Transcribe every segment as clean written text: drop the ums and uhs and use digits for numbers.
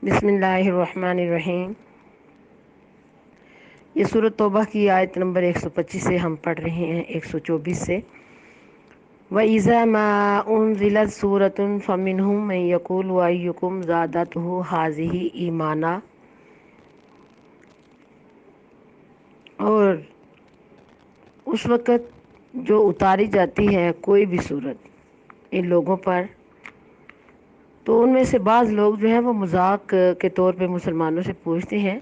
بسم اللہ الرحمن الرحیم۔ یہ سورۃ توبہ کی آیت نمبر 125 سے ہم پڑھ رہے ہیں 124 سے۔ وَإِذَا مَا أُنزِلَتْ سُورَةٌ فَمِنْهُم مَّن يَقُولُ أَيُّكُمْ زَادَتْهُ هَٰذِهِ ایمانا، اور اس وقت جو اتاری جاتی ہے کوئی بھی صورت ان لوگوں پر، تو ان میں سے بعض لوگ جو ہیں وہ مذاق کے طور پہ مسلمانوں سے پوچھتے ہیں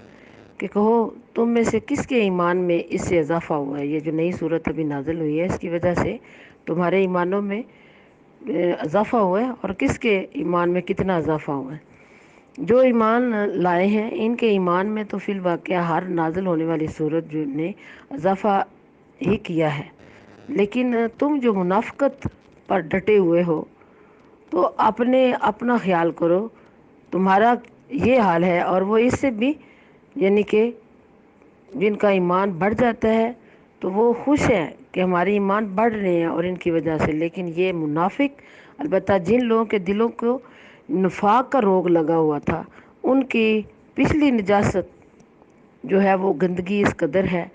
کہ کہو تم میں سے کس کے ایمان میں اس سے اضافہ ہوا ہے، یہ جو نئی صورت ابھی نازل ہوئی ہے اس کی وجہ سے تمہارے ایمانوں میں اضافہ ہوا ہے، اور کس کے ایمان میں کتنا اضافہ ہوا ہے۔ جو ایمان لائے ہیں ان کے ایمان میں تو فی الواقعہ ہر نازل ہونے والی صورت جو نے اضافہ ہی کیا ہے، لیکن تم جو منافقت پر ڈٹے ہوئے ہو تو اپنا خیال کرو، تمہارا یہ حال ہے اور وہ اس سے بھی، یعنی کہ جن کا ایمان بڑھ جاتا ہے تو وہ خوش ہیں کہ ہمارے ایمان بڑھ رہے ہیں اور ان کی وجہ سے، لیکن یہ منافق، البتہ جن لوگوں کے دلوں کو نفاق کا روگ لگا ہوا تھا ان کی پچھلی نجاست جو ہے وہ گندگی اس قدر ہے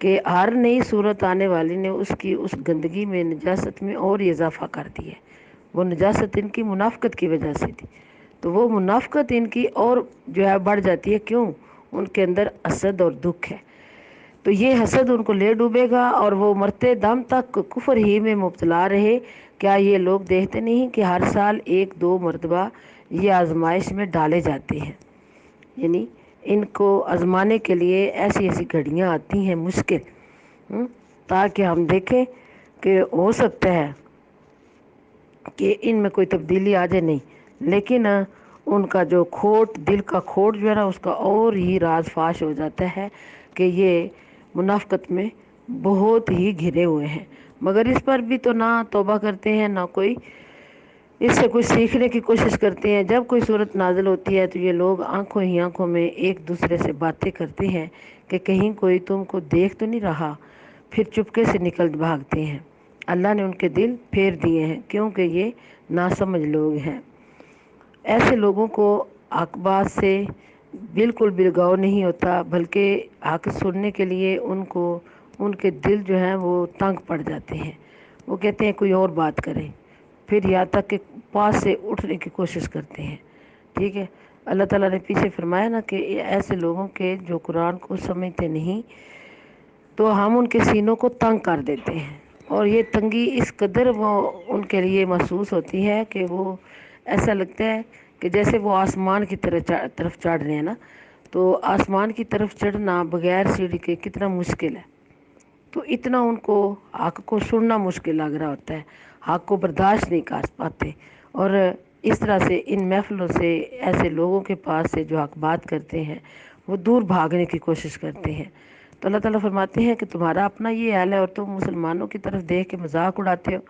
کہ ہر نئی صورت آنے والی نے اس گندگی میں، نجاست میں اور اضافہ کر دیا ہے۔ وہ نجاست ان کی منافقت کی وجہ سے تھی، تو وہ منافقت ان کی اور جو ہے بڑھ جاتی ہے۔ کیوں؟ ان کے اندر حسد اور دکھ ہے، تو یہ حسد ان کو لے ڈوبے گا اور وہ مرتے دم تک کفر ہی میں مبتلا رہے۔ کیا یہ لوگ دیکھتے نہیں کہ ہر سال 1-2 مرتبہ یہ آزمائش میں ڈالے جاتے ہیں، یعنی ان کو آزمانے کے لیے ایسی ایسی گھڑیاں آتی ہیں مشکل، تاکہ ہم دیکھیں کہ ہو سکتا ہے کہ ان میں کوئی تبدیلی آ جائے، نہیں، لیکن ان کا جو کھوٹ، دل کا کھوٹ جو ہے نا، اس کا اور ہی راز فاش ہو جاتا ہے کہ یہ منافقت میں بہت ہی گھرے ہوئے ہیں، مگر اس پر بھی تو نہ توبہ کرتے ہیں، نہ کوئی اس سے کچھ سیکھنے کی کوشش کرتے ہیں۔ جب کوئی صورت نازل ہوتی ہے تو یہ لوگ آنکھوں ہی آنکھوں میں ایک دوسرے سے باتیں کرتے ہیں کہ کہیں کوئی تم کو دیکھ تو نہیں رہا، پھر چپکے سے نکل بھاگتے ہیں۔ اللہ نے ان کے دل پھیر دیے ہیں کیونکہ یہ ناسمجھ لوگ ہیں۔ ایسے لوگوں کو حق بات سے بالکل بلگاؤ نہیں ہوتا، بلکہ حق سننے کے لیے ان کے دل جو ہیں وہ تنگ پڑ جاتے ہیں، وہ کہتے ہیں کوئی اور بات کریں، پھر یہاں تک کہ پاس سے اٹھنے کی کوشش کرتے ہیں۔ ٹھیک ہے، اللہ تعالیٰ نے پیچھے فرمایا نا کہ ایسے لوگوں کے جو قرآن کو سمجھتے نہیں تو ہم ان کے سینوں کو تنگ کر دیتے ہیں، اور یہ تنگی اس قدر وہ ان کے لیے محسوس ہوتی ہے کہ وہ ایسا لگتا ہے کہ جیسے وہ آسمان کی طرف چڑھ رہے ہیں نا، تو آسمان کی طرف چڑھنا بغیر سیڑھی کے کتنا مشکل ہے، تو اتنا ان کو حق کو سننا مشکل لگ رہا ہوتا ہے، حق کو برداشت نہیں کر پاتے، اور اس طرح سے ان محفلوں سے، ایسے لوگوں کے پاس سے جو حق بات کرتے ہیں وہ دور بھاگنے کی کوشش کرتے ہیں۔ تو اللہ تعالیٰ فرماتے ہیں کہ تمہارا اپنا یہ حال ہے اور تم مسلمانوں کی طرف دیکھ کے مذاق اڑاتے ہو۔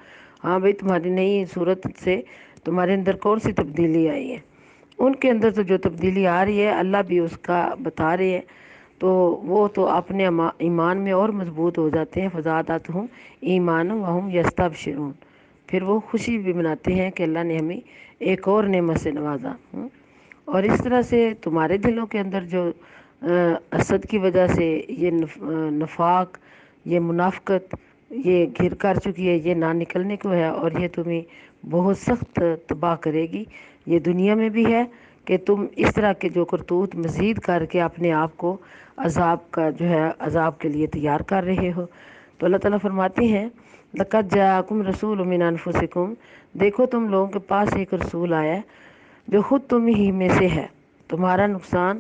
ہاں بھئی، تمہاری نئی صورت سے تمہارے اندر کون سی تبدیلی آئی ہے؟ ان کے اندر تو جو تبدیلی آ رہی ہے اللہ بھی اس کا بتا رہے ہیں، تو وہ تو اپنے ایمان میں اور مضبوط ہو جاتے ہیں۔ فزادتہم ایمانا وہم یستبشرون، پھر وہ خوشی بھی مناتے ہیں کہ اللہ نے ہمیں ایک اور نعمت سے نوازا۔ اور اس طرح سے تمہارے دلوں کے اندر جو حسد کی وجہ سے یہ نفاق، یہ منافقت یہ گھر کر چکی ہے، یہ نہ نکلنے کو ہے، اور یہ تمہیں بہت سخت تباہ کرے گی۔ یہ دنیا میں بھی ہے کہ تم اس طرح کے جو کرتوت مزید کر کے اپنے آپ کو عذاب کے لیے تیار کر رہے ہو۔ تو اللہ تعالیٰ فرماتے ہیں لَقَدْ جَاءَكُمْ رَسُولٌ مِّنْ أَنفُسِكُمْ، دیکھو تم لوگوں کے پاس ایک رسول آیا ہے جو خود تم ہی میں سے ہے۔ تمہارا نقصان،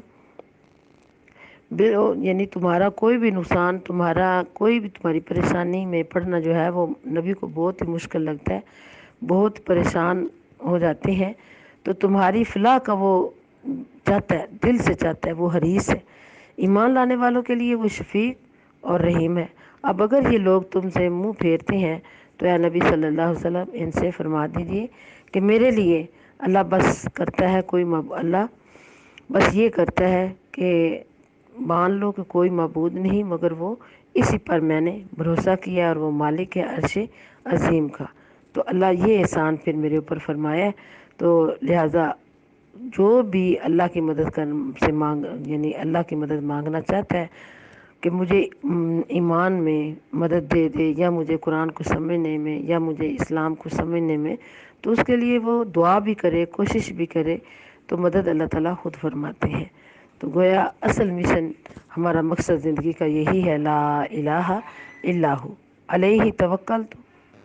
یعنی تمہارا کوئی بھی نقصان، تمہاری پریشانی میں پڑنا جو ہے وہ نبی کو بہت ہی مشکل لگتا ہے، بہت پریشان ہو جاتے ہیں، تو تمہاری فلاح کا وہ چاہتا ہے، دل سے چاہتا ہے، وہ حریص ہے۔ ایمان لانے والوں کے لیے وہ شفیق اور رحیم ہے۔ اب اگر یہ لوگ تم سے منہ پھیرتے ہیں تو اے نبی صلی اللہ علیہ وسلم ان سے فرما دیجئے کہ میرے لیے اللہ بس کرتا ہے، اللہ بس یہ کرتا ہے کہ مان لو کہ کوئی معبود نہیں مگر وہ، اسی پر میں نے بھروسہ کیا، اور وہ مالک ہے عرش عظیم کا۔ تو اللہ یہ احسان پھر میرے اوپر فرمایا ہے، تو لہٰذا جو بھی اللہ کی مدد سے یعنی اللہ کی مدد مانگنا چاہتا ہے کہ مجھے ایمان میں مدد دے دے، یا مجھے قرآن کو سمجھنے میں، یا مجھے اسلام کو سمجھنے میں، تو اس کے لیے وہ دعا بھی کرے، کوشش بھی کرے، تو مدد اللہ تعالیٰ خود فرماتے ہیں۔ تو گویا اصل مشن، ہمارا مقصد زندگی کا یہی ہے، لا الہ الا ہو علیہ توکلت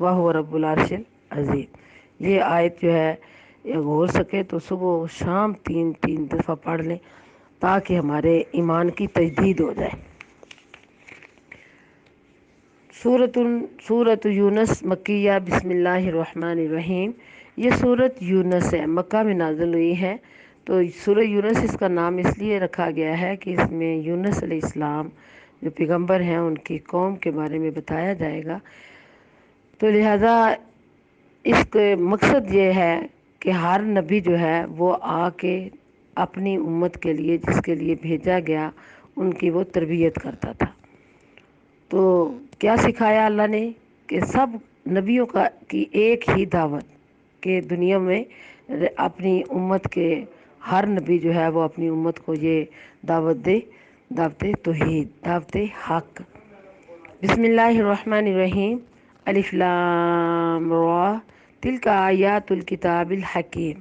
وہو رب العرش العظیم۔ یہ آیت جو ہے غور سکے تو صبح و شام تین دفعہ پڑھ لیں تاکہ ہمارے ایمان کی تجدید ہو جائے۔ سورۃ یونس مکیہ، بسم اللہ الرحمن الرحیم۔ یہ سورۃ یونس ہے، مکہ میں نازل ہوئی ہے۔ تو سورہ یونس اس کا نام اس لیے رکھا گیا ہے کہ اس میں یونس علیہ السلام جو پیغمبر ہیں ان کی قوم کے بارے میں بتایا جائے گا، تو لہذا اس کے مقصد یہ ہے کہ ہر نبی جو ہے وہ آ کے اپنی امت کے لیے، جس کے لیے بھیجا گیا، ان کی وہ تربیت کرتا تھا۔ تو کیا سکھایا اللہ نے کہ سب نبیوں کی ایک ہی دعوت کہ دنیا میں اپنی امت کے ہر نبی جو ہے وہ اپنی امت کو یہ دعوت دے، دعوت توحید، دعوت حق۔ بسم اللہ الرحمن الرحیم، الف لام را، تلک آیات الکتاب الحکیم،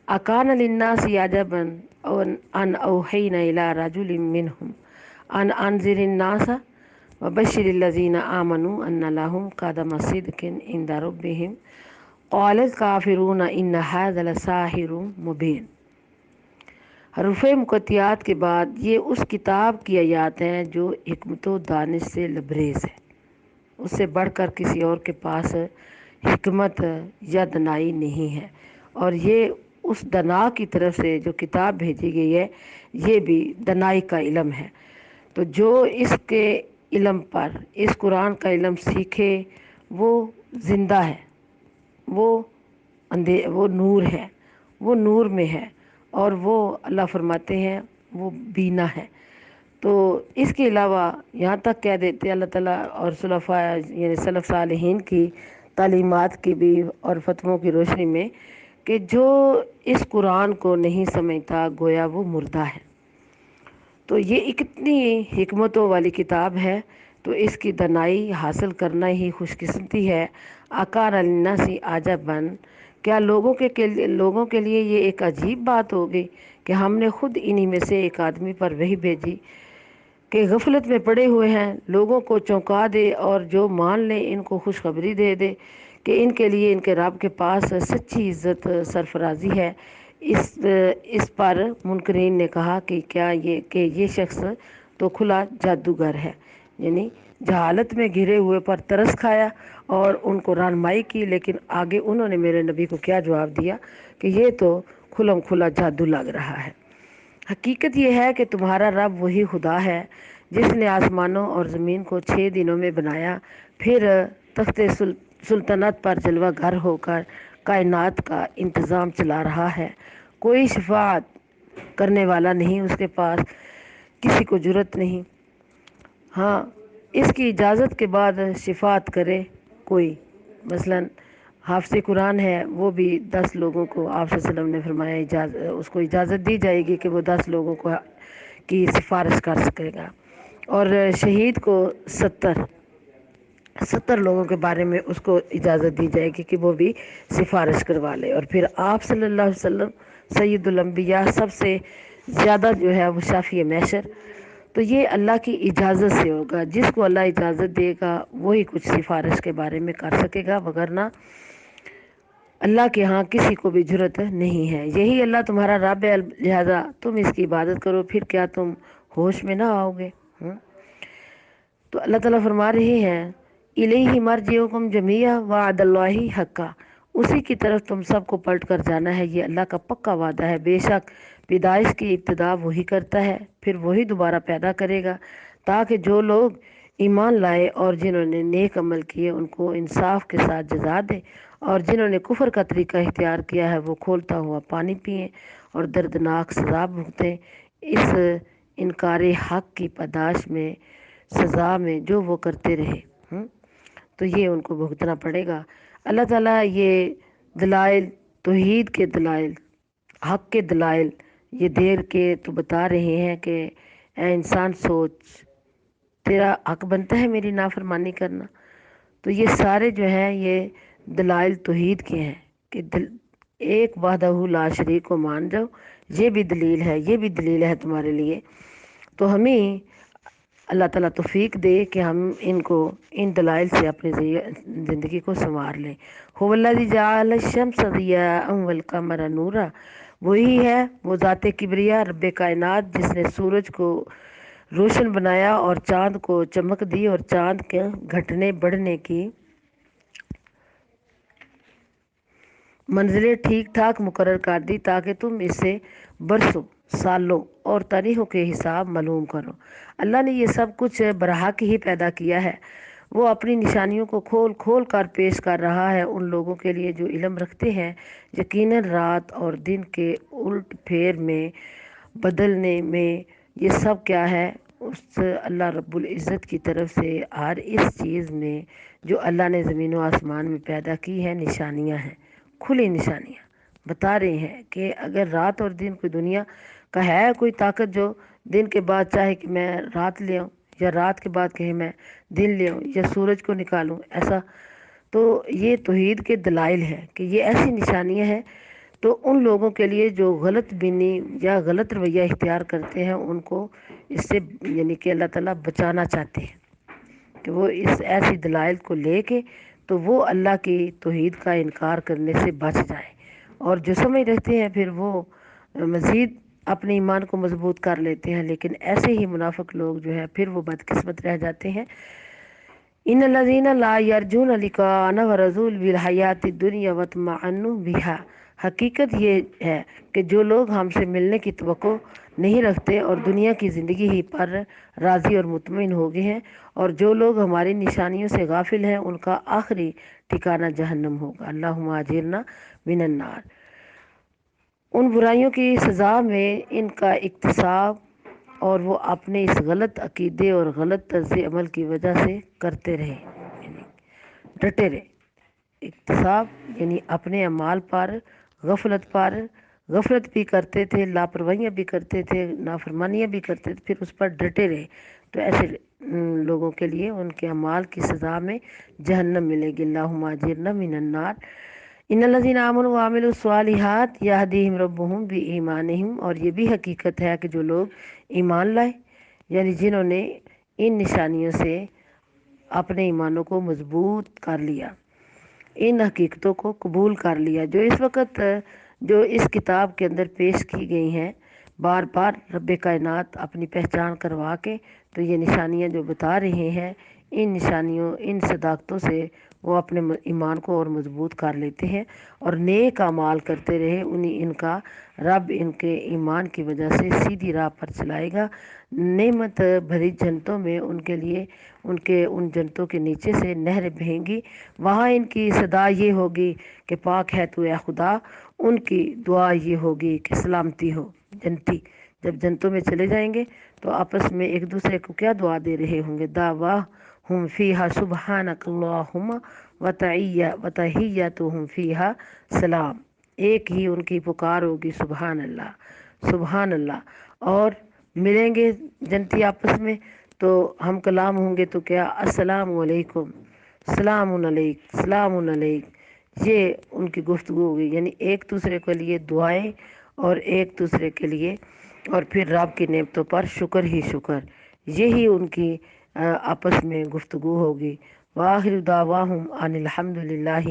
اکان للناس عجبا ان اوحینا الی رجل منہم ان انذر الناس وبشر الذین آمنوا ان لهم قدم صدق عند ربهم قال الکافرون ان ھذا لساحر مبین۔ حروف مقطعات کے بعد یہ اس کتاب کی آیات ہیں جو حکمت و دانش سے لبریز ہے، اس سے بڑھ کر کسی اور کے پاس حکمت یا دنائی نہیں ہے، اور یہ اس دنا کی طرف سے جو کتاب بھیجی گئی ہے یہ بھی دنائی کا علم ہے۔ تو جو اس کے علم پر، اس قرآن کا علم سیکھے وہ زندہ ہے، وہ نور ہے، وہ نور میں ہے، اور وہ اللہ فرماتے ہیں وہ بینا ہے۔ تو اس کے علاوہ یہاں تک کہہ دیتے اللہ تعالیٰ اور خلفاء یعنی سلف صالحین کی تعلیمات کی بھی اور فتووں کی روشنی میں کہ جو اس قرآن کو نہیں سمجھتا گویا وہ مردہ ہے۔ تو یہ اتنی حکمتوں والی کتاب ہے، تو اس کی دنائی حاصل کرنا ہی خوش قسمتی ہے۔ اکان للناس عجبا، کیا لوگوں کے لیے یہ ایک عجیب بات ہوگی کہ ہم نے خود انہی میں سے ایک آدمی پر وحی بھیجی کہ غفلت میں پڑے ہوئے ہیں، لوگوں کو چونکا دے، اور جو مان لے ان کو خوشخبری دے دے کہ ان کے لیے ان کے رب کے پاس سچی عزت سرفرازی ہے۔ اس پر منکرین نے کہا کہ یہ شخص تو کھلا جادوگر ہے، یعنی جہالت میں گھرے ہوئے پر ترس کھایا اور ان کو رہنمائی کی، لیکن آگے انہوں نے میرے نبی کو کیا جواب دیا کہ یہ تو کھلم کھلا جادو لگ رہا ہے۔ حقیقت یہ ہے کہ تمہارا رب وہی خدا ہے جس نے آسمانوں اور زمین کو 6 دنوں میں بنایا، پھر تخت سلطنت پر جلوہ گر ہو کر کائنات کا انتظام چلا رہا ہے۔ کوئی شفاعت کرنے والا نہیں، اس کے پاس کسی کو جرأت نہیں، ہاں اس کی اجازت کے بعد شفاعت کرے کوئی۔ مثلا حافظ قرآن ہے، وہ بھی 10 لوگوں کو آپ صلی اللہ علیہ وسلم نے فرمایا اس کو اجازت دی جائے گی کہ وہ 10 لوگوں کو کی سفارش کر سکے گا، اور شہید کو 70 لوگوں کے بارے میں اس کو اجازت دی جائے گی کہ وہ بھی سفارش کروا لے۔ اور پھر آپ صلی اللہ علیہ وسلم سید الانبیاء، سب سے زیادہ جو ہے وہ شافی محشر، تو یہ اللہ کی اجازت سے ہوگا۔ جس کو اللہ اجازت دے گا وہی کچھ سفارش کے بارے میں کر سکے گا، وگرنہ اللہ کے ہاں کسی کو بھی جرأت نہیں ہے۔ یہی اللہ تمہارا رب ہے، لہذا تم اس کی عبادت کرو، پھر کیا تم ہوش میں نہ آؤ گے؟ تو اللہ تعالیٰ فرما رہے ہیں الیہ مرجعکم جمیعا وعد اللہ حقا، اسی کی طرف تم سب کو پلٹ کر جانا ہے، یہ اللہ کا پکا وعدہ ہے۔ بے شک پیدائش کی ابتدا وہی کرتا ہے، پھر وہی دوبارہ پیدا کرے گا، تاکہ جو لوگ ایمان لائے اور جنہوں نے نیک عمل کیے ان کو انصاف کے ساتھ جزا دے، اور جنہوں نے کفر کا طریقہ اختیار کیا ہے وہ کھولتا ہوا پانی پئیں اور دردناک سزا بھگتیں۔ اس انکار حق کی پاداش میں، سزا میں جو وہ کرتے رہے تو یہ ان کو بھگتنا پڑے گا۔ اللہ تعالیٰ یہ دلائل، توحید کے دلائل حق کے دلائل یہ دیر کے تو بتا رہے ہیں کہ اے انسان سوچ، تیرا حق بنتا ہے میری نافرمانی کرنا. تو یہ سارے جو ہیں یہ دلائل توحید کے ہیں کہ ایک وحدہ لا شریک کو مان جاؤ. یہ بھی دلیل ہے، یہ بھی دلیل ہے تمہارے لیے. تو ہمیں اللہ تعالیٰ توفیق دے کہ ہم ان دلائل سے اپنی زندگی کو سنوار لیں. هو الذی جعل الشمس ضیاء والقمر نورا، وہی ہے وہ ذات کبریا رب کائنات جس نے سورج کو روشن بنایا اور چاند کو چمک دی اور چاند کے گھٹنے بڑھنے کی منزلیں ٹھیک ٹھاک مقرر کر دی تاکہ تم اس سے برسوں، سالوں اور تاریخوں کے حساب معلوم کرو. اللہ نے یہ سب کچھ برحق ہی پیدا کیا ہے. وہ اپنی نشانیوں کو کھول کھول کر پیش کر رہا ہے ان لوگوں کے لیے جو علم رکھتے ہیں. یقیناً رات اور دن کے الٹ پھیر میں، بدلنے میں یہ سب کیا ہے؟ اس اللہ رب العزت کی طرف سے ہر اس چیز میں جو اللہ نے زمین و آسمان میں پیدا کی ہے نشانیاں ہیں، کھلی نشانیاں. بتا رہے ہیں کہ اگر رات اور دن کوئی دنیا کا ہے کوئی طاقت جو دن کے بعد چاہے کہ میں رات لے آؤں، یا رات کے بعد کہے میں دن لے آؤں، یا سورج کو نکالوں، ایسا تو یہ توحید کے دلائل ہے کہ یہ ایسی نشانیاں ہیں. تو ان لوگوں کے لیے جو غلط بینی یا غلط رویہ اختیار کرتے ہیں ان کو اس سے یعنی کہ اللہ تعالیٰ بچانا چاہتے ہیں کہ وہ اس ایسی دلائل کو لے کے تو وہ اللہ کی توحید کا انکار کرنے سے بچ جائیں. اور جو سمجھ رہتے ہیں پھر وہ مزید اپنے ایمان کو مضبوط کر لیتے ہیں. لیکن ایسے ہی منافق لوگ جو ہے پھر وہ بدقسمت رہ جاتے ہیں. ان الذین لا یرجون لقاءنا ورضوا بالحیات الدنیا واطمأنوا بها، حقیقت یہ ہے کہ جو لوگ ہم سے ملنے کی توقع نہیں رکھتے اور دنیا کی زندگی ہی پر راضی اور مطمئن ہو گئے ہیں، اور جو لوگ ہماری نشانیوں سے غافل ہیں ان کا آخری ٹھکانہ جہنم ہوگا. اللہم اجرنا من النار. ان برائیوں کی سزا میں ان کا اکتساب اور وہ اپنے اس غلط عقیدے اور غلط طرز عمل کی وجہ سے کرتے رہے، یعنی ڈٹے رہے. اکتساب یعنی اپنے اعمال پر غفلت بھی کرتے تھے، لاپرواہیاں بھی کرتے تھے، نافرمانیاں بھی کرتے تھے، پھر اس پر ڈٹے رہے. تو ایسے لوگوں کے لیے ان کے اعمال کی سزا میں جہنم ملے گی. اللہم اجرنا من النار. ان الذین آمنوا وعملوا الصالحات یہدیہم ربہم بایمانہم. اور یہ بھی حقیقت ہے کہ جو لوگ ایمان لائے یعنی جنہوں نے ان نشانیوں سے اپنے ایمانوں کو مضبوط کر لیا، ان حقیقتوں کو قبول کر لیا جو اس وقت جو اس کتاب کے اندر پیش کی گئی ہیں، بار بار رب کائنات اپنی پہچان کروا کے تو یہ نشانیاں جو بتا رہے ہیں، ان نشانیوں ان صداقتوں سے وہ اپنے ایمان کو اور مضبوط کر لیتے ہیں اور نیک اعمال کرتے رہے. ان کا رب ان کے ایمان کی وجہ سے سیدھی راہ پر چلائے گا. نعمت بھری جنتوں میں ان کے لیے ان جنتوں کے نیچے سے نہریں بہیں گی. وہاں ان کی صدا یہ ہوگی کہ پاک ہے تو اے خدا. ان کی دعا یہ ہوگی کہ سلامتی ہو. جنتی جب جنتوں میں چلے جائیں گے تو آپس میں ایک دوسرے کو کیا دعا دے رہے ہوں گے؟ دعواہم فیہا سبحانک اللہم وتحیتہم فیہا سلام. ایک ہی ان کی پکار ہوگی، سبحان اللہ سبحان اللہ. اور ملیں گے جنتی آپس میں تو ہم کلام ہوں گے تو کیا؟ السلام علیکم، سلام علیک، سلام علیک. یہ ان کی گفتگو ہوگی، یعنی ایک دوسرے کے لیے دعائیں اور ایک دوسرے کے لیے اور پھر رب کی نعمتوں پر شکر ہی شکر. یہی ان کی آپس میں گفتگو ہوگی. وآخر دعواہم ان الحمد للہ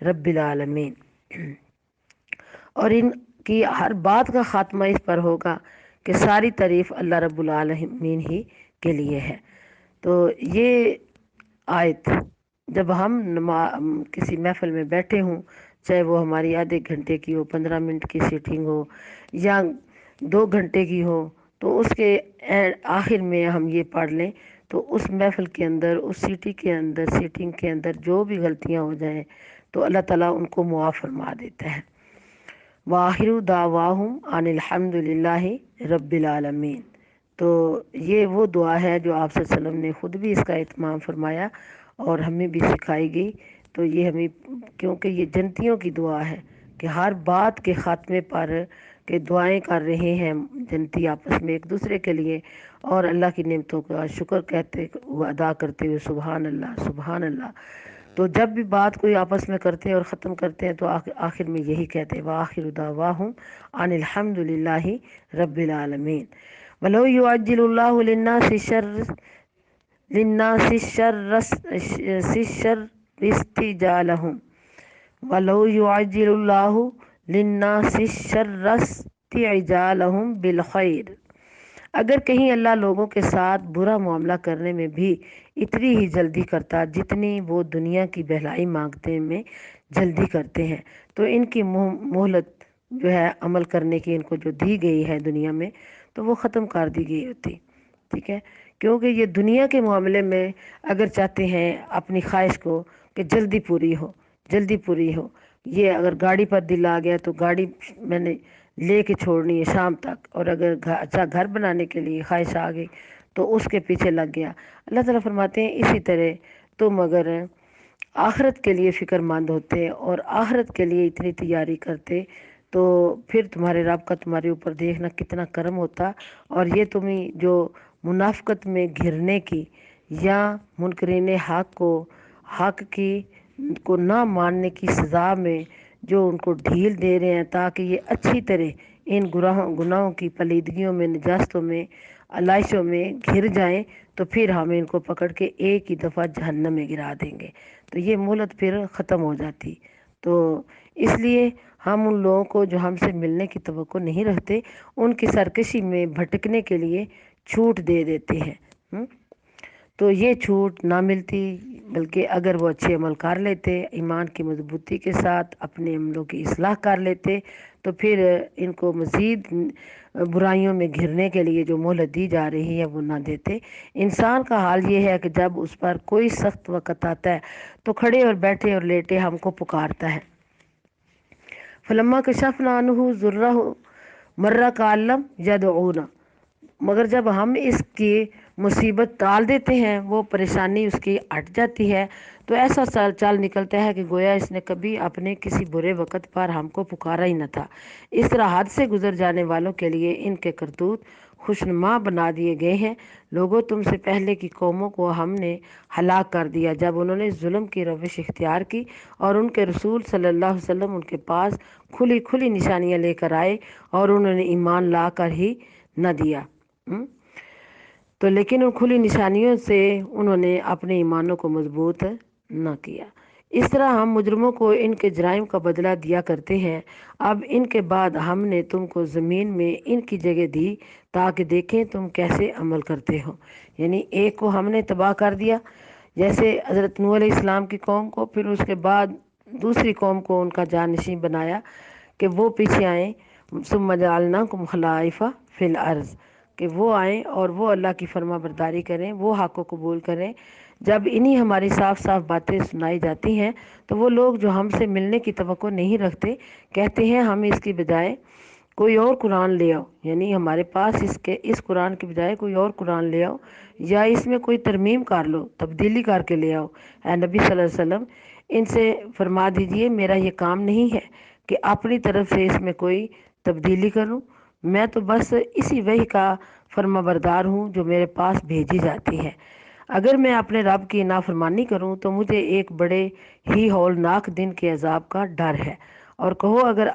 رب العالمین. اور ان کی ہر بات کا خاتمہ اس پر ہوگا کہ ساری تعریف اللہ رب العالمین ہی کے لیے ہے. تو یہ آیت جب ہم کسی محفل میں بیٹھے ہوں، چاہے وہ ہماری آدھے گھنٹے کی ہو، 15 منٹ کی سیٹنگ ہو یا 2 گھنٹے کی ہو، تو اس کے آخر میں ہم یہ پڑھ لیں تو اس محفل کے اندر، اس سیٹنگ کے اندر جو بھی غلطیاں ہو جائیں تو اللہ تعالیٰ ان کو معاف فرما دیتا ہے. وآخر دعواہم ان الحمد للہ رب العالمین. تو یہ وہ دعا ہے جو آپ صلی اللہ علیہ وسلم نے خود بھی اس کا اہتمام فرمایا اور ہمیں بھی سکھائی گئی. تو یہ ہمیں، کیونکہ یہ جنتیوں کی دعا ہے کہ ہر بات کے خاتمے پر کہ دعائیں کر رہے ہیں جنتی آپس میں ایک دوسرے کے لیے، اور اللہ کی نعمتوں کا شکر کہتے ادا کرتے ہوئے سبحان اللہ سبحان اللہ۔ تو جب بھی بات کوئی آپس میں کرتے ہیں اور ختم کرتے ہیں تو آخر میں یہی کہتے ہیں وآخر دعواہم ان الحمد للہ رب العالمین۔ ولو یعجل اللہ للناس الشر استعجالهم ولو يعجل اللہ للناس الشر استعجالهم بالخیر۔ اگر کہیں اللہ لوگوں کے ساتھ برا معاملہ کرنے میں بھی اتنی ہی جلدی کرتا جتنی وہ دنیا کی بھلائی مانگتے میں جلدی کرتے ہیں، تو ان کی مہلت جو ہے عمل کرنے کی ان کو جو دی گئی ہے دنیا میں، تو وہ ختم کر دی گئی ہوتی، ٹھیک ہے۔ کیونکہ یہ دنیا کے معاملے میں اگر چاہتے ہیں اپنی خواہش کو کہ جلدی پوری ہو، جلدی پوری ہو، یہ اگر گاڑی پر دل آ گیا تو گاڑی میں نے لے کے چھوڑنی ہے شام تک، اور اگر اچھا گھر بنانے کے لیے خواہش آ گئی تو اس کے پیچھے لگ گیا۔ اللہ تعالیٰ فرماتے ہیں اسی طرح تم اگر آخرت کے لیے فکر مند ہوتے اور آخرت کے لیے اتنی تیاری کرتے تو پھر تمہارے رب کا تمہارے اوپر دیکھنا کتنا کرم ہوتا، اور یہ تمہیں جو منافقت میں گھرنے کی یا منکرین حق کو نہ ماننے کی سزا میں جو ان کو ڈھیل دے رہے ہیں تاکہ یہ اچھی طرح ان گناہوں کی پلیدگیوں میں نجاستوں میں علائشوں میں گھر جائیں، تو پھر ہم ان کو پکڑ کے ایک ہی دفعہ جہنم میں گرا دیں گے، تو یہ مہلت پھر ختم ہو جاتی۔ تو اس لیے ہم ان لوگوں کو جو ہم سے ملنے کی توقع نہیں رکھتے ان کی سرکشی میں بھٹکنے کے لیے چھوٹ دے دیتے ہیں۔ تو یہ چھوٹ نہ ملتی، بلکہ اگر وہ اچھے عمل کر لیتے، ایمان کی مضبوطی کے ساتھ اپنے عملوں کی اصلاح کر لیتے، تو پھر ان کو مزید برائیوں میں گھرنے کے لیے جو مہلت دی جا رہی ہے وہ نہ دیتے۔ انسان کا حال یہ ہے کہ جب اس پر کوئی سخت وقت آتا ہے تو کھڑے اور بیٹھے اور لیٹے ہم کو پکارتا ہے۔ فلما کشفنا عنہ ضرہ مر کعلم یدعونا، مگر جب ہم اس کی مصیبت ٹال دیتے ہیں، وہ پریشانی اس کی ہٹ جاتی ہے، تو ایسا چال نکلتا ہے کہ گویا اس نے کبھی اپنے کسی برے وقت پر ہم کو پکارا ہی نہ تھا۔ اس طرح حد سے گزر جانے والوں کے لیے ان کے کرتوت خوشنما بنا دیے گئے ہیں۔ لوگوں تم سے پہلے کی قوموں کو ہم نے ہلاک کر دیا جب انہوں نے ظلم کی روش اختیار کی، اور ان کے رسول صلی اللہ علیہ وسلم ان کے پاس کھلی کھلی نشانیاں لے کر آئے اور انہوں نے ایمان لا کر ہی نہ دیا۔ تو لیکن ان کھلی نشانیوں سے انہوں نے اپنے ایمانوں کو مضبوط نہ کیا۔ اس طرح ہم مجرموں کو ان کے جرائم کا بدلہ دیا کرتے ہیں۔ اب ان کے بعد ہم نے تم کو زمین میں ان کی جگہ دی تاکہ دیکھیں تم کیسے عمل کرتے ہو۔ یعنی ایک کو ہم نے تباہ کر دیا جیسے حضرت نوح علیہ السلام کی قوم کو، پھر اس کے بعد دوسری قوم کو ان کا جانشین بنایا کہ وہ پیچھے آئیں، ثم جعلناکم خلائف فی الارض، کہ وہ آئیں اور وہ اللہ کی فرما برداری کریں، وہ حق کو قبول کریں۔ جب انہی ہماری صاف صاف باتیں سنائی جاتی ہیں تو وہ لوگ جو ہم سے ملنے کی توقع نہیں رکھتے کہتے ہیں ہم اس کی بجائے کوئی اور قرآن لے آؤ، یعنی ہمارے پاس اس قرآن کی بجائے کوئی اور قرآن لے آؤ، یا اس میں کوئی ترمیم کر لو، تبدیلی کر کے لے آؤ۔ اے نبی صلی اللہ علیہ وسلم ان سے فرما دیجئے میرا یہ کام نہیں ہے کہ اپنی طرف سے اس میں کوئی تبدیلی کروں، میں تو بس اسی وحی کا فرما بردار ہوں جو میرے پاس بھیجی جاتی ہے۔ اگر میں اپنے رب کی نافرمانی کروں تو مجھے ایک بڑے ہی ہولناک دن کے عذاب کا ڈر ہے، اور کہو اگر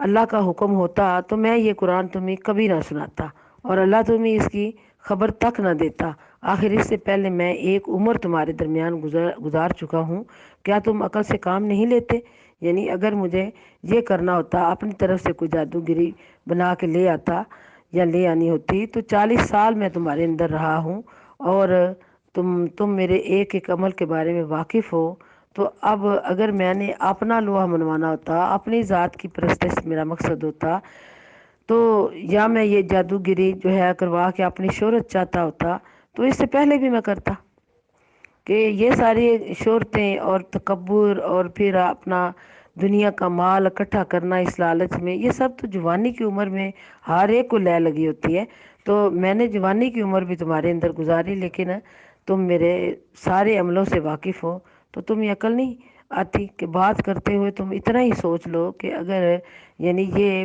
اللہ کا حکم ہوتا تو میں یہ قرآن تمہیں کبھی نہ سناتا اور اللہ تمہیں اس کی خبر تک نہ دیتا۔ آخر اس سے پہلے میں ایک عمر تمہارے درمیان گزار چکا ہوں، کیا تم عقل سے کام نہیں لیتے؟ یعنی اگر مجھے یہ کرنا ہوتا، اپنی طرف سے کوئی جادوگری بنا کے لے آتا یا لے آنی ہوتی، تو 40 سال میں تمہارے اندر رہا ہوں اور تم میرے ایک ایک عمل کے بارے میں واقف ہو، تو اب اگر میں نے اپنا لوہا منوانا ہوتا، اپنی ذات کی پرستش میرا مقصد ہوتا، تو یا میں یہ جادوگری جو ہے کروا کے اپنی شہرت چاہتا ہوتا تو اس سے پہلے بھی میں کرتا، کہ یہ ساری شہرتیں اور تکبر اور پھر اپنا دنیا کا مال اکٹھا کرنا اس لالچ میں، یہ سب تو جوانی کی عمر میں ہر ایک کو لے لگی ہوتی ہے۔ تو میں نے جوانی کی عمر بھی تمہارے اندر گزاری، لیکن تم میرے سارے عملوں سے واقف ہو، تو تمہیں عقل نہیں آتی کہ بات کرتے ہوئے تم اتنا ہی سوچ لو کہ اگر یعنی یہ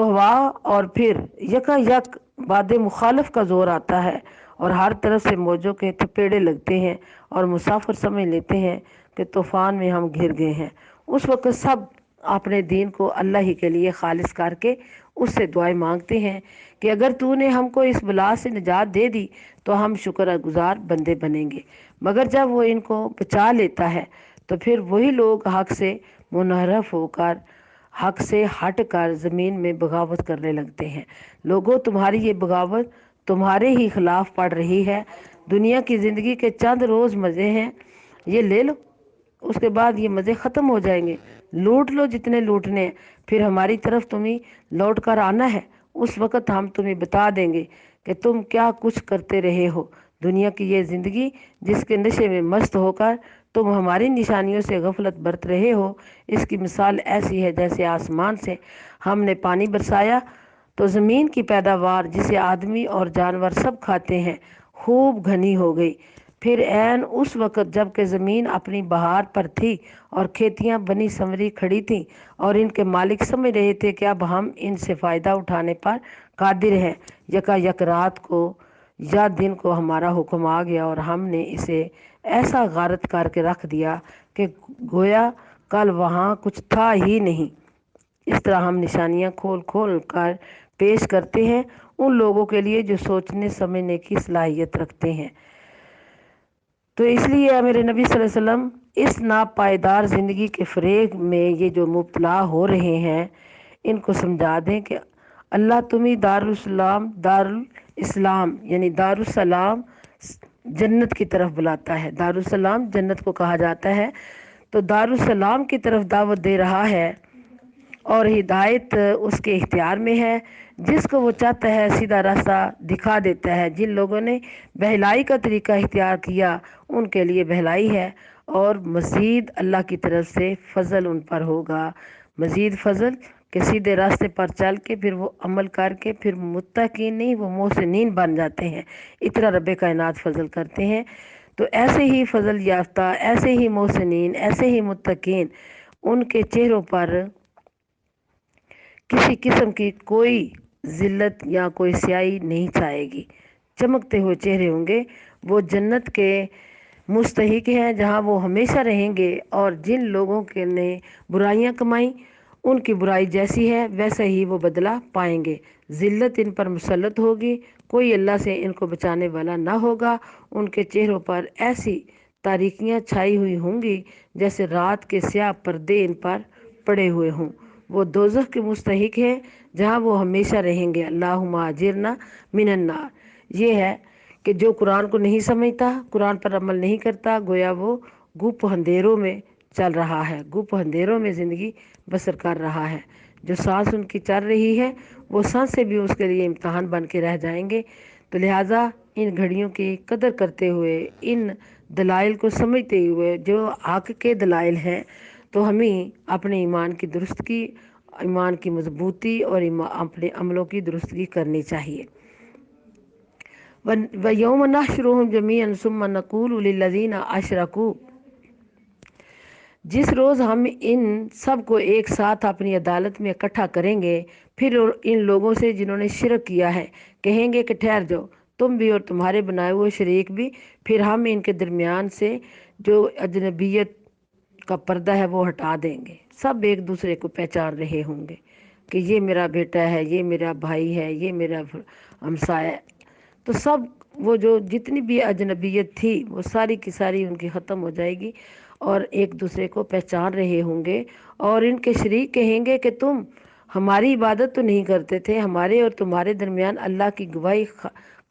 تو ہوا اور پھر یکا یک باد مخالف کا زور آتا ہے اور ہر طرف سے موجوں کے تھپیڑے لگتے ہیں اور مسافر سمجھ لیتے ہیں کہ طوفان میں ہم گھر گئے ہیں۔ اس وقت سب اپنے دین کو اللہ ہی کے لیے خالص کر کے اس سے دعائیں مانگتے ہیں کہ اگر تو نے ہم کو اس بلا سے نجات دے دی تو ہم شکر گزار بندے بنیں گے، مگر جب وہ ان کو بچا لیتا ہے تو پھر وہی لوگ حق سے منحرف ہو کر حق سے ہٹ کر زمین میں بغاوت کرنے لگتے ہیں۔ لوگوں، تمہاری یہ بغاوت تمہارے ہی خلاف پڑ رہی ہے۔ دنیا کی زندگی کے چند روز مزے ہیں، یہ لے لو، اس کے بعد یہ مزے ختم ہو جائیں گے، لوٹ لو جتنے لوٹنے ہیں، پھر ہماری طرف تمہیں لوٹ کر آنا ہے، اس وقت ہم تمہیں بتا دیں گے کہ تم کیا کچھ کرتے رہے ہو۔ دنیا کی یہ زندگی جس کے نشے میں مست ہو کر تم ہماری نشانیوں سے غفلت برت رہے ہو، اس کی مثال ایسی ہے جیسے آسمان سے ہم نے پانی برسایا تو زمین کی پیداوار جسے آدمی اور جانور سب کھاتے ہیں خوب گھنی ہو گئی۔ پھر عین اس وقت جب کہ زمین اپنی بہار پر تھی اور کھیتیاں بنی سنوری کھڑی تھیں اور ان کے مالک سمجھ رہے تھے کہ اب ہم ان سے فائدہ اٹھانے پر قادر ہیں، یکا یک رات کو یا دن کو ہمارا حکم آ گیا اور ہم نے اسے ایسا غارت کر کے رکھ دیا کہ گویا کل وہاں کچھ تھا ہی نہیں۔ اس طرح ہم نشانیاں کھول کھول کر پیش کرتے ہیں ان لوگوں کے لیے جو سوچنے سمجھنے کی صلاحیت رکھتے ہیں۔ تو اس لیے میرے نبی صلی اللہ علیہ وسلم اس ناپائیدار زندگی کے فریب میں یہ جو مبتلا ہو رہے ہیں ان کو سمجھا دیں کہ اللہ تمہیں دارالاسلام یعنی دارالسلام جنت کی طرف بلاتا ہے۔ دارالسلام جنت کو کہا جاتا ہے، تو دارالسلام کی طرف دعوت دے رہا ہے اور ہدایت اس کے اختیار میں ہے، جس کو وہ چاہتا ہے سیدھا راستہ دکھا دیتا ہے۔ جن لوگوں نے بہلائی کا طریقہ اختیار کیا ان کے لیے بہلائی ہے اور مزید اللہ کی طرف سے فضل ان پر ہوگا، مزید فضل کہ سیدھے راستے پر چل کے پھر وہ عمل کر کے پھر متقین نہیں وہ محسنین بن جاتے ہیں۔ اتنا رب کائنات فضل کرتے ہیں۔ تو ایسے ہی فضل یافتہ، ایسے ہی محسنین، ایسے ہی متقین، ان کے چہروں پر کسی قسم کی کوئی ذلت یا کوئی سیاہی نہیں چھائے گی، چمکتے ہوئے چہرے ہوں گے۔ وہ جنت کے مستحق ہیں جہاں وہ ہمیشہ رہیں گے، اور جن لوگوں کے نے برائیاں کمائیں ان کی برائی جیسی ہے ویسا ہی وہ بدلہ پائیں گے۔ ذلت ان پر مسلط ہوگی، کوئی اللہ سے ان کو بچانے والا نہ ہوگا۔ ان کے چہروں پر ایسی تاریکیاں چھائی ہوئی ہوں گی جیسے رات کے سیاہ پردے ان پر پڑے ہوئے ہوں۔ وہ دوزخ کے مستحق ہیں جہاں وہ ہمیشہ رہیں گے۔ اللہم اجرنا من النار۔ یہ ہے کہ جو قرآن کو نہیں سمجھتا، قرآن پر عمل نہیں کرتا، گویا وہ گپ اندھیروں میں چل رہا ہے، گپ اندھیروں میں زندگی بسر کر رہا ہے۔ جو سانس ان کی چل رہی ہے وہ سانس سے بھی اس کے لیے امتحان بن کے رہ جائیں گے۔ تو لہٰذا ان گھڑیوں کی قدر کرتے ہوئے، ان دلائل کو سمجھتے ہوئے جو حق کے دلائل ہیں، تو ہمیں اپنے ایمان کی درستگی، ایمان کی مضبوطی اور اپنے عملوں کی درستگی کرنی چاہیے۔ وَيَوْمَ نَحْشُرُهُمْ جَمِيعًا ثُمَّ نَقُولُ لِلَّذِينَ أَشْرَكُوا، جس روز ہم ان سب کو ایک ساتھ اپنی عدالت میں اکٹھا کریں گے، پھر ان لوگوں سے جنہوں نے شرک کیا ہے کہیں گے کہ ٹھہر جاؤ، تم بھی اور تمہارے بنائے ہوئے شریک بھی، پھر ہم ان کے درمیان سے جو اجنبیت کا پردہ ہے وہ ہٹا دیں گے۔ سب ایک دوسرے کو پہچان رہے ہوں گے کہ یہ میرا بیٹا ہے، یہ میرا بھائی ہے، یہ میرا ہمسایہ ہے۔ تو سب وہ جو جتنی بھی اجنبیت تھی وہ ساری کی ساری ان کی ختم ہو جائے گی اور ایک دوسرے کو پہچان رہے ہوں گے۔ اور ان کے شریک کہیں گے کہ تم ہماری عبادت تو نہیں کرتے تھے، ہمارے اور تمہارے درمیان اللہ کی گواہی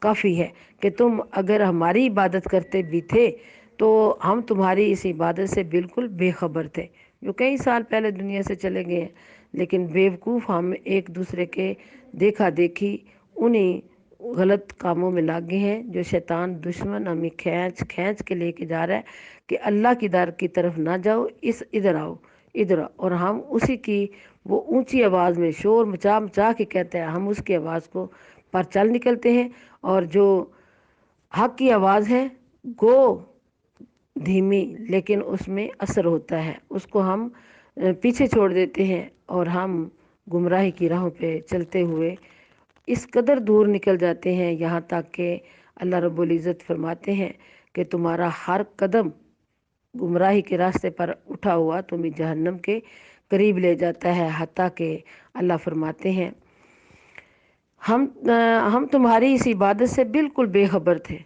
کافی ہے کہ تم اگر ہماری عبادت کرتے بھی تھے تو ہم تمہاری اس عبادت سے بالکل بے خبر تھے، جو کئی سال پہلے دنیا سے چلے گئے ہیں۔ لیکن بیوقوف ہم ایک دوسرے کے دیکھا دیکھی انہیں غلط کاموں میں لاگے ہیں جو شیطان دشمن ہمیں کھینچ کھینچ کے لے کے جا رہا ہے کہ اللہ کی در کی طرف نہ جاؤ، ادھر آؤ، ادھر آؤ، اور ہم اسی کی وہ اونچی آواز میں شور مچا مچا کے کہتے ہیں، ہم اس کی آواز کو پر چل نکلتے ہیں، اور جو حق کی آواز ہے گو دھیمی لیکن اس میں اثر ہوتا ہے، اس کو ہم پیچھے چھوڑ دیتے ہیں اور ہم گمراہی کی راہوں پہ چلتے ہوئے اس قدر دور نکل جاتے ہیں، یہاں تک کہ اللہ رب العزت فرماتے ہیں کہ تمہارا ہر قدم گمراہی کے راستے پر اٹھا ہوا تمہیں جہنم کے قریب لے جاتا ہے، حتیٰ کہ اللہ فرماتے ہیں ہم تمہاری اس عبادت سے بالکل بے خبر تھے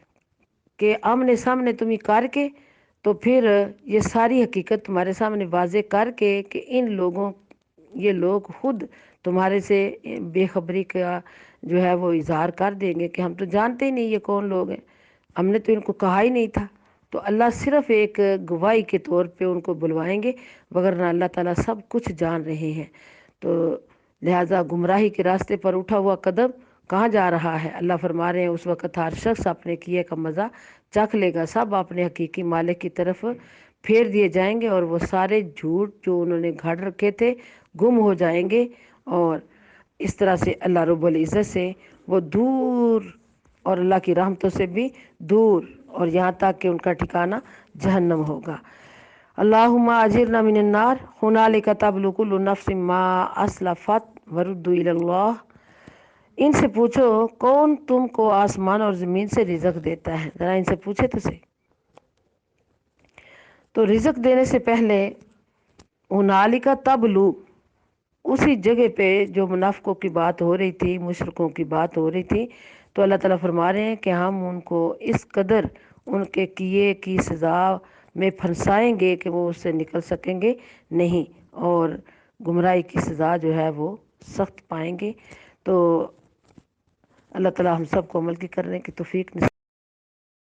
کہ آمنے سامنے تمہیں کر کے تو پھر یہ ساری حقیقت تمہارے سامنے واضح کر کے کہ یہ لوگ خود تمہارے سے بے خبری کا جو ہے وہ اظہار کر دیں گے کہ ہم تو جانتے ہی نہیں یہ کون لوگ ہیں، ہم نے تو ان کو کہا ہی نہیں تھا۔ تو اللہ صرف ایک گواہی کے طور پہ ان کو بلوائیں گے، وگرنہ اللہ تعالیٰ سب کچھ جان رہے ہیں۔ تو لہٰذا گمراہی کے راستے پر اٹھا ہوا قدم کہاں جا رہا ہے؟ اللہ فرما رہے ہیں اس وقت ہر شخص اپنے کیے کا مزہ چکھ لے گا، سب اپنے حقیقی مالک کی طرف پھیر دیے جائیں گے، اور وہ سارے جھوٹ جو انہوں نے گھڑ رکھے تھے گم ہو جائیں گے، اور اس طرح سے اللہ رب العزت سے وہ دور اور اللہ کی رحمتوں سے بھی دور، اور یہاں تک کہ ان کا ٹھکانہ جہنم ہوگا۔ اللہم اجرنا من النار ہنالک تبلو کل نفس ما اسلفت وردوا الی اللہ۔ ان سے پوچھو کون تم کو آسمان اور زمین سے رزق دیتا ہے، ذرا ان سے پوچھے تو صحیح۔ تو رزق دینے سے پہلے ہنالک تبلو، اسی جگہ پہ جو منافقوں کی بات ہو رہی تھی، مشرکوں کی بات ہو رہی تھی، تو اللہ تعالیٰ فرما رہے ہیں کہ ہم ان کو اس قدر ان کے کیے کی سزا میں پھنسائیں گے کہ وہ اس سے نکل سکیں گے نہیں، اور گمراہی کی سزا جو ہے وہ سخت پائیں گے۔ تو اللہ تعالیٰ ہم سب کو عمل کی کرنے کی توفیق